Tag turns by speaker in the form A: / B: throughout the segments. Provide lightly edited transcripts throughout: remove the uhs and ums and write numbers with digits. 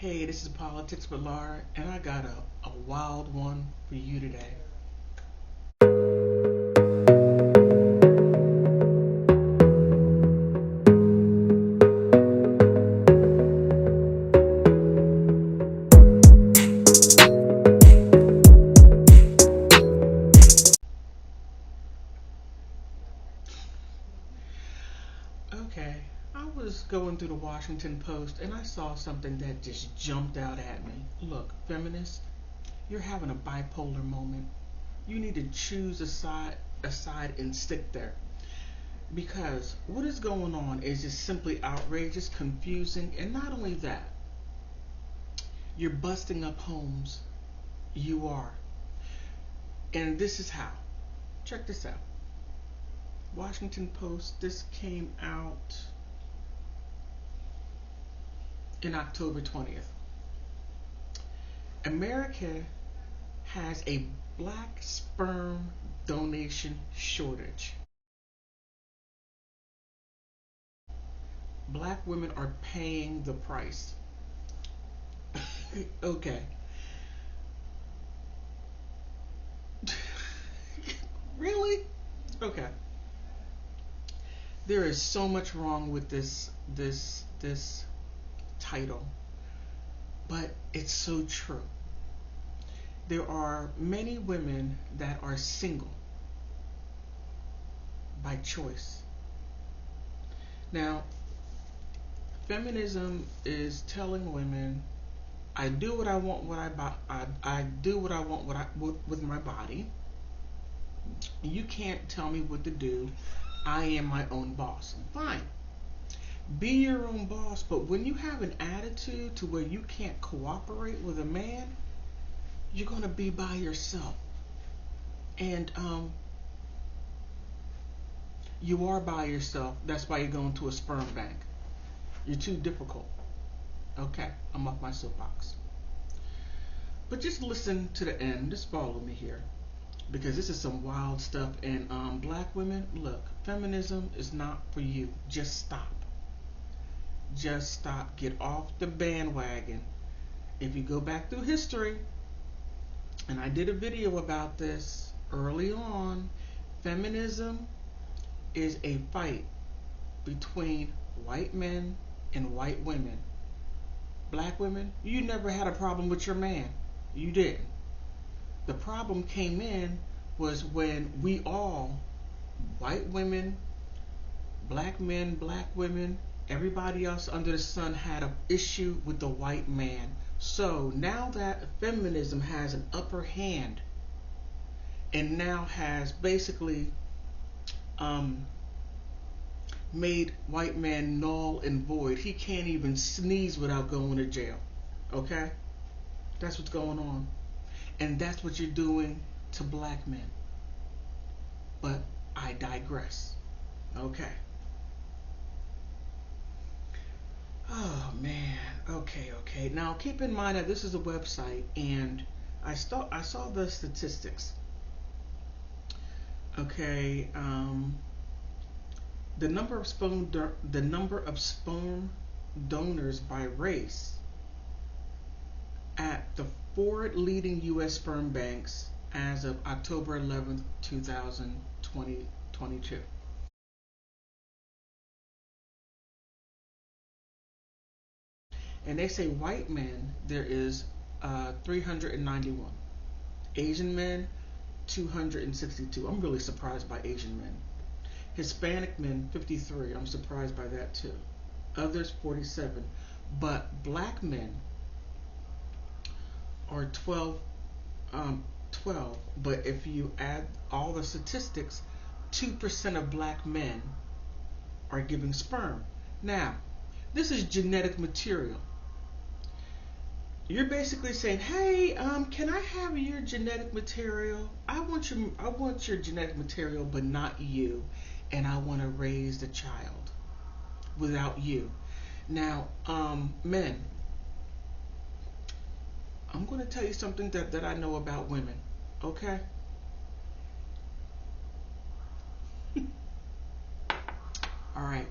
A: Hey, this is Politics with Laura, and I got a wild one for you today. Okay, I was going through the Washington Post and I saw something that just jumped out at me. Look, feminists, you're having a bipolar moment. You need to choose a side and stick there. Because what is going on is just simply outrageous, confusing, and not only that, you're busting up homes. You are. And this is how. Check this out. Washington Post, this came out in October 20th. America has a black sperm donation shortage. Black women are paying the price. Okay. Really? Okay. There is so much wrong with this title, but it's so true. There are many women that are single by choice. Now, feminism is telling women, I do what I want, I do what I want, with my body. You can't tell me what to do. I am my own boss. Fine. Be your own boss, but when you have an attitude to where you can't cooperate with a man, you're gonna be by yourself. And you are by yourself. That's why you're going to a sperm bank. You're too difficult. Okay, I'm off my soapbox. But just listen to the end. Just follow me here. Because this is some wild stuff. And black women, look, feminism is not for you. Just stop. Just stop. Get off the bandwagon. If you go back through history, and I did a video about this early on, feminism is a fight between white men and white women. Black women, you never had a problem with your man. You didn't. The problem came in was when we all, white women, black men, black women, everybody else under the sun had an issue with the white man. So now that feminism has an upper hand and now has basically made white man null and void. He can't even sneeze without going to jail. Okay? That's what's going on. And that's what you're doing to black men. But I digress. Okay. Oh man. Okay. Now keep in mind that this is a website and I saw the statistics. Okay, the number of sperm donors by race at the four leading U.S. sperm banks as of October 11th, 2022. And they say white men, there is 391. Asian men, 262. I'm really surprised by Asian men. Hispanic men, 53. I'm surprised by that too. Others, 47. But black men are 12. 12. But if you add all the statistics, 2% of black men are giving sperm. Now, this is genetic material. You're basically saying, "Hey, can I have your genetic material? I want your genetic material, but not you, and I want to raise the child without you." Now, men, I'm going to tell you something that I know about women. Okay? All right.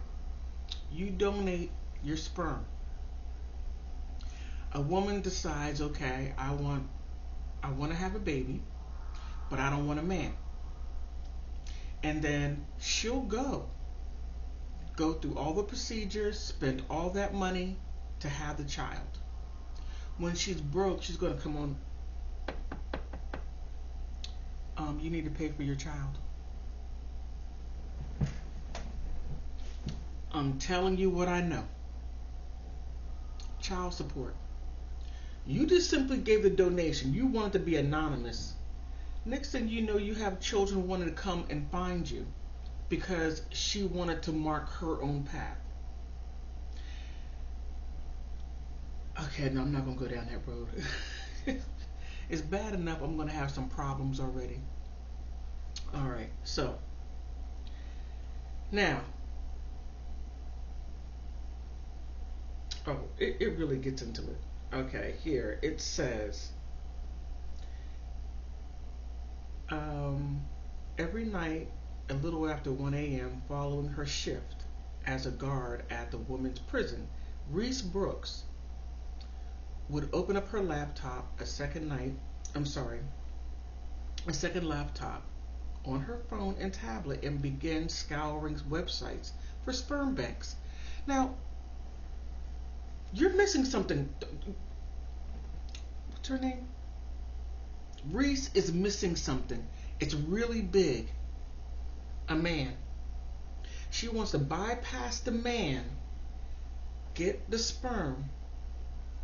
A: You donate your sperm. A woman decides, okay, I want to have a baby, but I don't want a man. And then she'll go through all the procedures, spend all that money to have the child. When she's broke, she's going to come on, you need to pay for your child. I'm telling you what I know. Child support. You just simply gave the donation. You wanted to be anonymous. Next thing you know, you have children wanting to come and find you because she wanted to mark her own path. Okay, no, I'm not going to go down that road. It's bad enough I'm going to have some problems already. All right, so now, it really gets into it. Okay, here it says, every night, a little after 1 a.m., following her shift as a guard at the women's prison, Reese Brooks would open up her laptop a second laptop on her phone and tablet and begin scouring websites for sperm banks. Now, you're missing something. What's her name? Reese is missing something. It's really big. A man. She wants to bypass the man, get the sperm,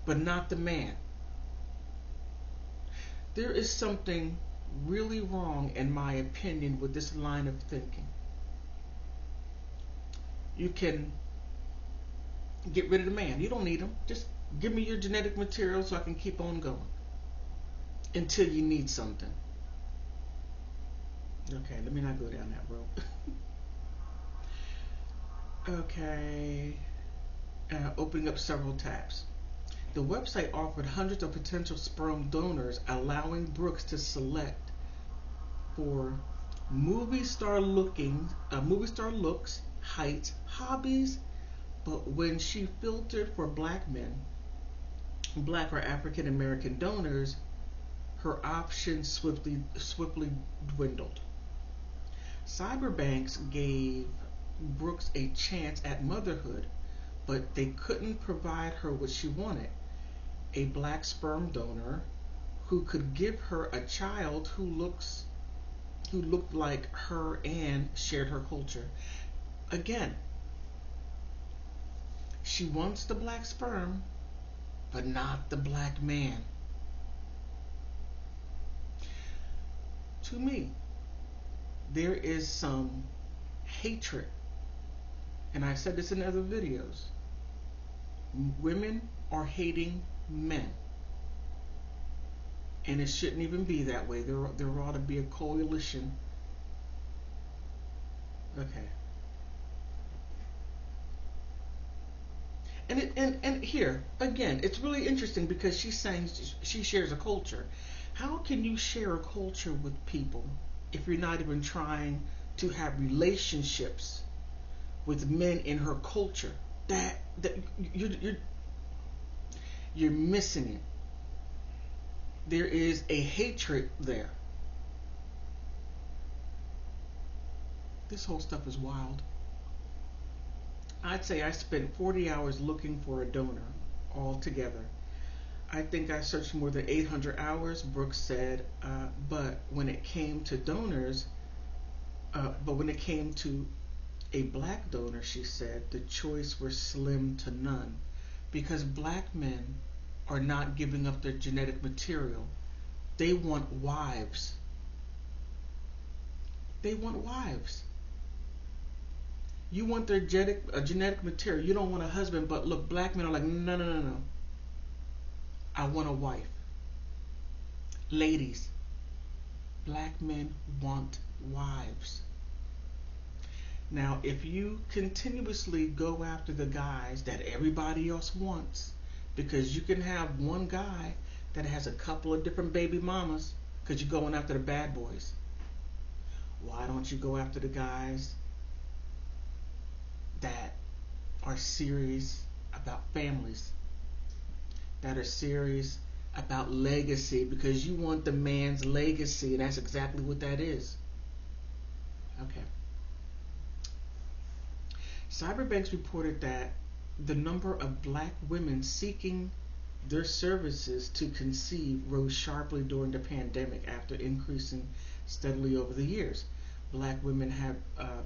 A: but not the man. There is something really wrong, in my opinion, with this line of thinking. You can get rid of the man. You don't need him. Just give me your genetic material so I can keep on going until you need something. Okay, let me not go down that road. Okay, opening up several tabs. The website offered hundreds of potential sperm donors, allowing Brooks to select for movie star looks, height, hobbies. But when she filtered for black men, black or African American donors, her options swiftly dwindled. Cyberbanks gave Brooks a chance at motherhood, but they couldn't provide her what she wanted: a black sperm donor who could give her a child who looked like her and shared her culture. Again, she wants the black sperm, but not the black man. To me, there is some hatred, and I've said this in other videos. Women are hating men, and it shouldn't even be that way. There ought to be a coalition. Okay. And here again, it's really interesting because she's saying she shares a culture. How can you share a culture with people if you're not even trying to have relationships with men in her culture? That you're missing it. There is a hatred there. This whole stuff is wild. I'd say I spent 40 hours looking for a donor altogether. I think I searched more than 800 hours, Brooks said, but when it came to donors, but when it came to a black donor, she said, the choice was slim to none, because black men are not giving up their genetic material. They want wives. They want wives. You want their genetic material. You don't want a husband, but look, black men are like, no, no, no, no. I want a wife. Ladies, black men want wives. Now, if you continuously go after the guys that everybody else wants, because you can have one guy that has a couple of different baby mamas because you're going after the bad boys. Why don't you go after the guys that are serious about families? that are serious about legacy, because you want the man's legacy, and that's exactly what that is. Okay. Cyberbanks reported that the number of black women seeking their services to conceive rose sharply during the pandemic after increasing steadily over the years. Black women have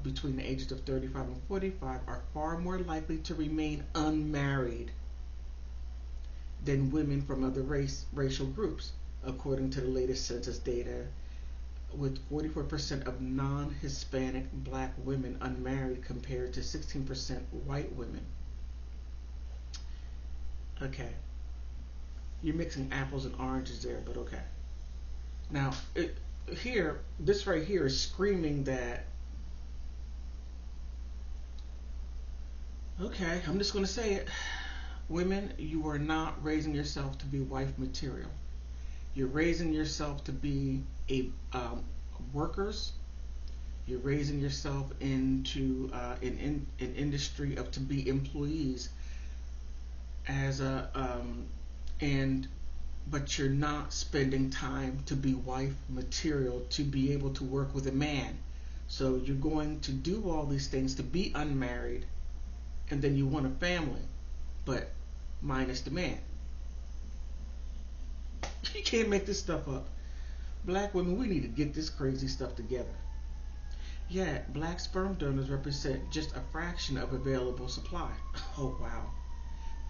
A: between the ages of 35 and 45 are far more likely to remain unmarried than women from other racial groups, according to the latest census data, with 44% of non-Hispanic black women unmarried compared to 16% white women. Okay, you're mixing apples and oranges there, but okay. Now, this right here is screaming that, okay, I'm just going to say it. Women, you are not raising yourself to be wife material. You're raising yourself to be a workers. You're raising yourself into an industry of to be employees as a and but you're not spending time to be wife material to be able to work with a man. So you're going to do all these things to be unmarried, and then you want a family, but minus the man. You can't make this stuff up. Black women, we need to get this crazy stuff together. Yet, black sperm donors represent just a fraction of available supply. Oh wow.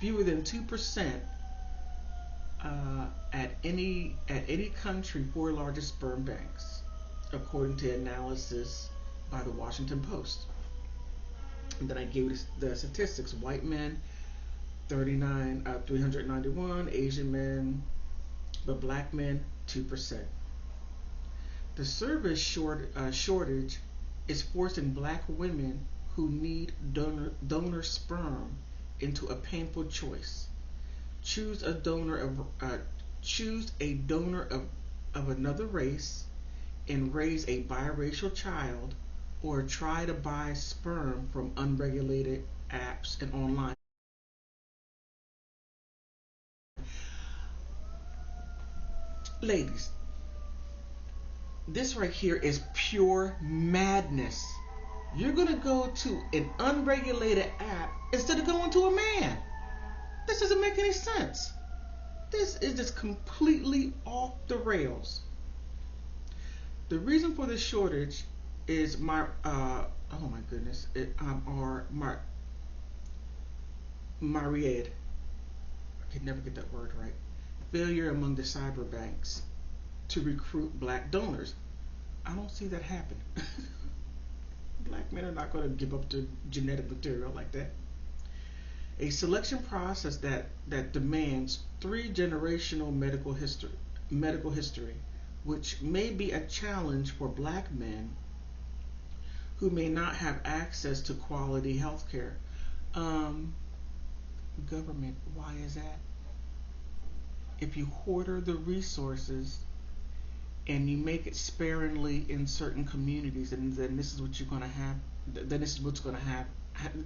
A: Fewer than 2% at any country four largest sperm banks, according to analysis by the Washington Post. And then I gave you the statistics: white men 391, Asian men, but black men 2%. The service shortage is forcing black women who need donor sperm into a painful choice. Choose a donor of another race and raise a biracial child, or try to buy sperm from unregulated apps and online. Ladies, this right here is pure madness. You're gonna go to an unregulated app instead of going to a man. This doesn't make any sense. This is just completely off the rails. The reason for this shortage is oh my goodness, our myriad. I can never get that word right. Failure among the cyber banks to recruit black donors. I don't see that happen. Black men are not going to give up their genetic material like that. A selection process that demands three-generational medical history, which may be a challenge for black men who may not have access to quality health care. Government, why is that? If you hoarder the resources and you make it sparingly in certain communities, and then this is what you're going to have. Then this is what's going to have.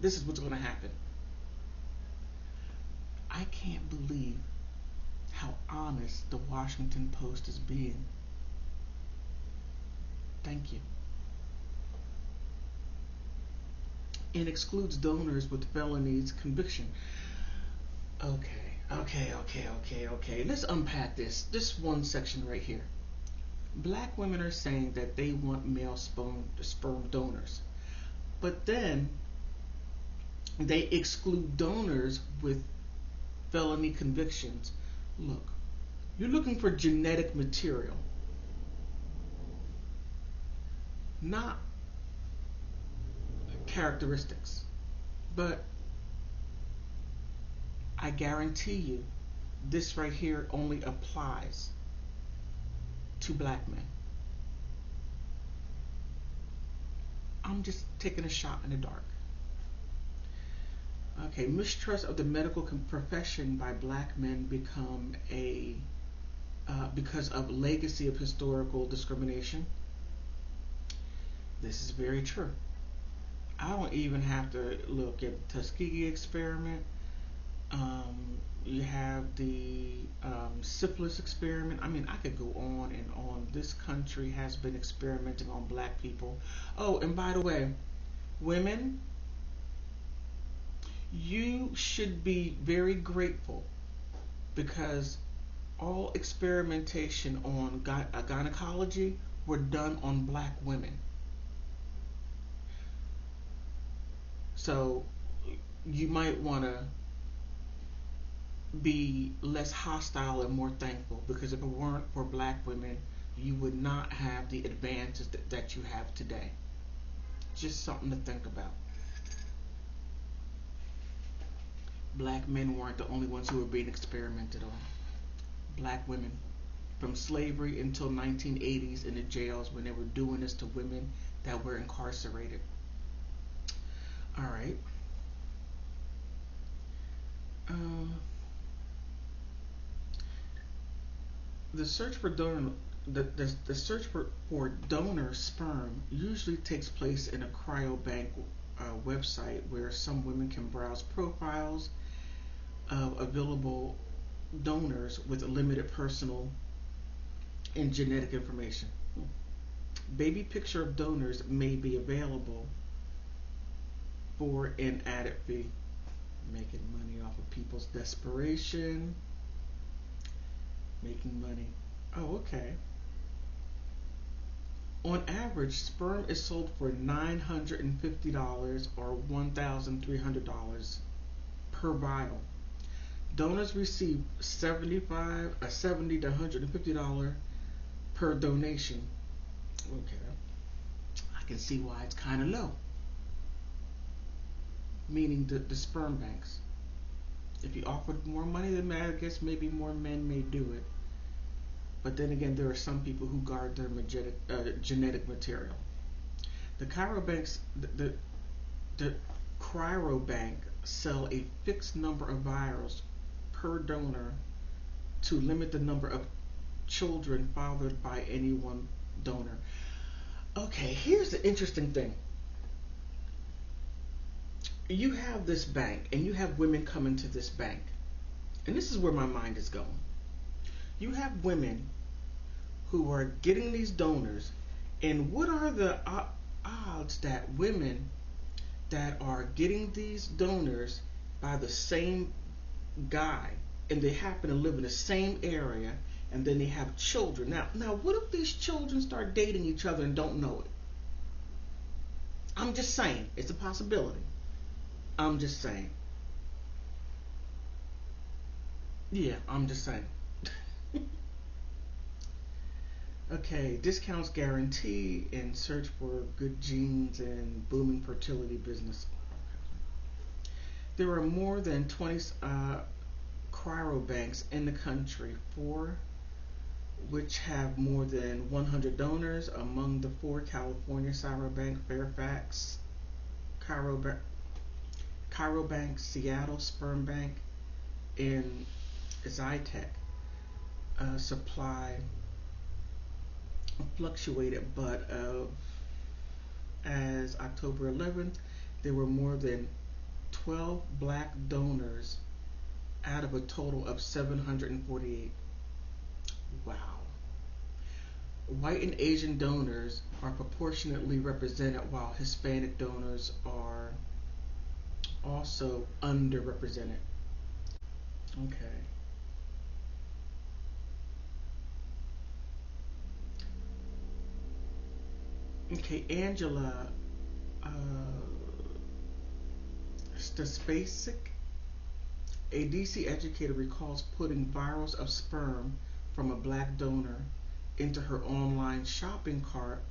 A: This is what's going to happen. I can't believe how honest the Washington Post is being. Thank you. And excludes donors with felonies conviction. Okay. Let's unpack this one section right here. Black women are saying that they want male sperm donors, but then they exclude donors with felony convictions. Look, you're looking for genetic material, not characteristics. But I guarantee you, this right here only applies to black men. I'm just taking a shot in the dark. Okay, mistrust of the medical profession by black men become because of legacy of historical discrimination. This is very true. I don't even have to look at the Tuskegee experiment, You have the syphilis experiment. I mean, I could go on and on. This country has been experimenting on black people. Oh, and by the way, women, you should be very grateful because all experimentation on gynecology were done on black women. So you might want to be less hostile and more thankful because if it weren't for black women, you would not have the advances that you have today. Just something to think about. Black men weren't the only ones who were being experimented on. Black women, from slavery until 1980s in the jails when they were doing this to women that were incarcerated. All right. Uh, the search for donor the search for donor sperm usually takes place in a cryobank website where some women can browse profiles of available donors with limited personal and genetic information. Baby picture of donors may be available for an added fee. Making money off of people's desperation. Making money. Oh, okay. On average, sperm is sold for $950 or $1,300 per vial. Donors receive 70 to $150 per donation. Okay, I can see why it's kind of low. Meaning the sperm banks. If you offered more money, then I guess maybe more men may do it. But then again, there are some people who guard their genetic material. The cryobanks, the cryobank sell a fixed number of vials per donor to limit the number of children fathered by any one donor. Okay, here's the interesting thing. You have this bank, and you have women coming to this bank, and this is where my mind is going. You have women who are getting these donors, and what are the odds that women that are getting these donors by the same guy and they happen to live in the same area and then they have children? Now what if these children start dating each other and don't know it? I'm just saying, it's a possibility. I'm just saying. Yeah, I'm just saying. Okay, discounts guarantee in search for good genes and booming fertility business. There are more than 20 cryobanks in the country, four which have more than 100 donors. Among the four, California Cyberbank, Fairfax, Chirobank, Seattle Sperm Bank, and Zytec. Supply fluctuated, but as October 11th, there were more than 12 black donors out of a total of 748. Wow. White and Asian donors are proportionately represented while Hispanic donors are also underrepresented. Okay. Okay, Angela uh, Stespacek, a DC educator, recalls putting vials of sperm from a black donor into her online shopping cart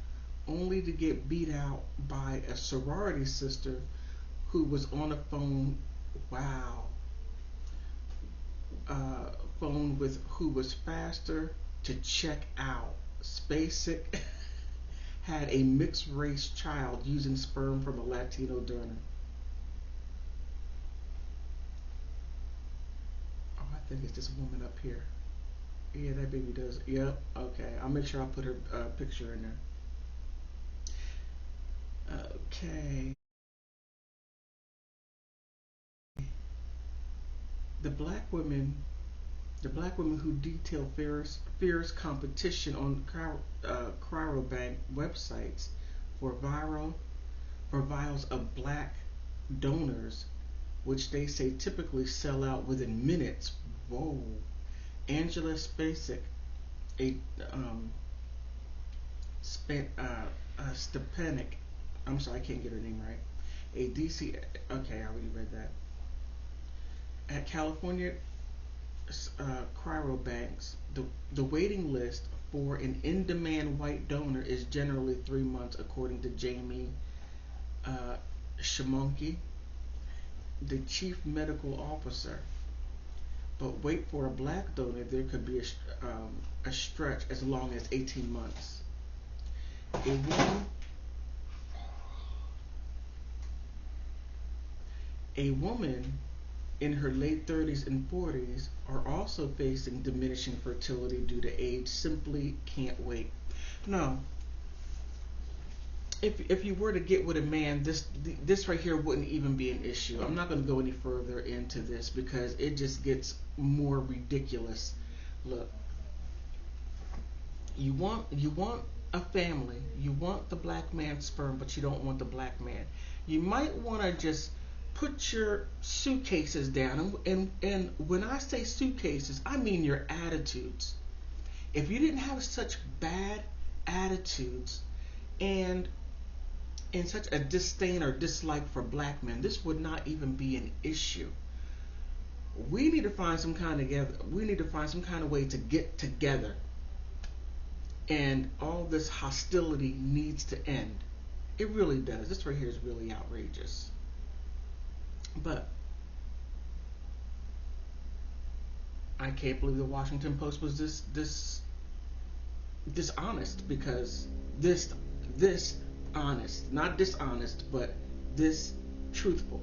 A: only to get beat out by a sorority sister who was on a phone. Wow. Uh, Phone with who was faster to check out. Spacek had a mixed race child using sperm from a Latino donor. Oh, I think it's this woman up here. Yeah, that baby does. Yep. Okay. I'll make sure I put her picture in there. Okay. the black women, the black women who detail fierce competition on cryobank websites for vials of black donors, which they say typically sell out within minutes. Whoa. Angela Spacek, a Stepanek, I'm sorry, I can't get her name right. A DC, okay, I already read that. At California cryobanks, the waiting list for an in-demand white donor is generally 3 months, according to Jamie Shamonki, the chief medical officer. But wait for a black donor, there could be a stretch as long as 18 months. A woman in her late 30s and 40s are also facing diminishing fertility due to age, simply can't wait. No, if you were to get with a man, this right here wouldn't even be an issue. I'm not going to go any further into this because it just gets more ridiculous. Look, you want a family, you want the black man's sperm, but you don't want the black man. You might want to just put your suitcases down, and when I say suitcases, I mean your attitudes. If you didn't have such bad attitudes and such a disdain or dislike for black men, this would not even be an issue. We need to find some kind of way to get together, and all this hostility needs to end. It really does. This right here is really outrageous. But I can't believe the Washington Post was this dishonest, because this honest, not dishonest, but this truthful.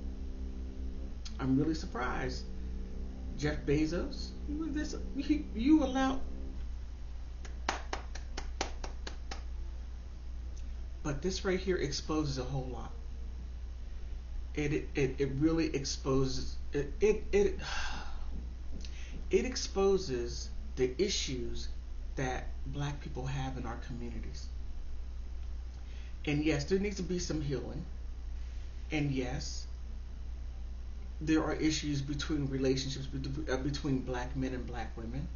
A: I'm really surprised. Jeff Bezos, you allow, but this right here exposes a whole lot. It really exposes it exposes the issues that black people have in our communities. And yes, there needs to be some healing. And yes, there are issues between relationships between black men and black women.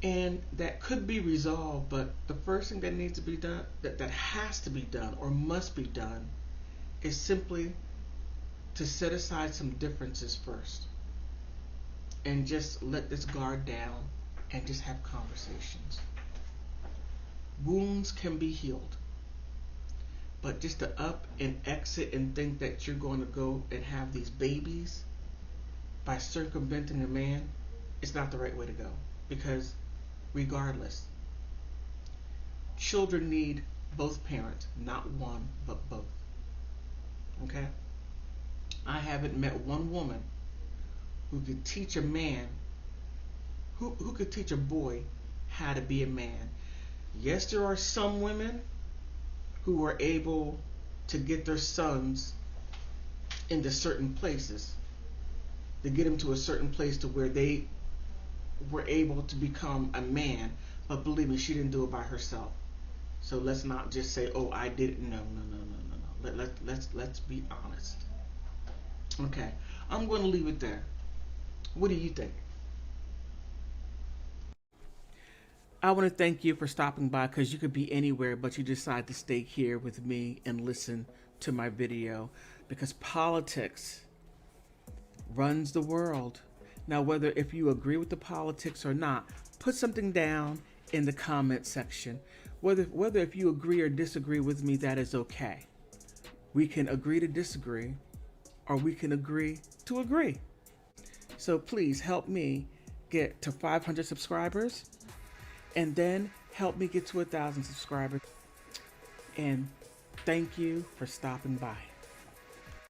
A: And that could be resolved, but the first thing that needs to be done, that has to be done or must be done, is simply to set aside some differences first and just let this guard down and just have conversations. Wounds can be healed, but just to up and exit and think that you're going to go and have these babies by circumventing a man, it's not the right way to go. Because regardless, children need both parents, not one, but both. Okay? I haven't met one woman who could teach a man, who could teach a boy how to be a man. Yes, there are some women who are able to get their sons into certain places, to get them to a certain place to where they were able to become a man. But believe me, she didn't do it by herself. So let's not just say, "Oh, I did it." No. Let's be honest. Okay, I'm going to leave it there. What do you think? I want to thank you for stopping by, because you could be anywhere, but you decide to stay here with me and listen to my video, because politics runs the world. Now, whether if you agree with the politics or not, put something down in the comment section. Whether if you agree or disagree with me, that is okay. We can agree to disagree, or we can agree to agree. So please help me get to 500 subscribers, and then help me get to 1,000 subscribers. And thank you for stopping by.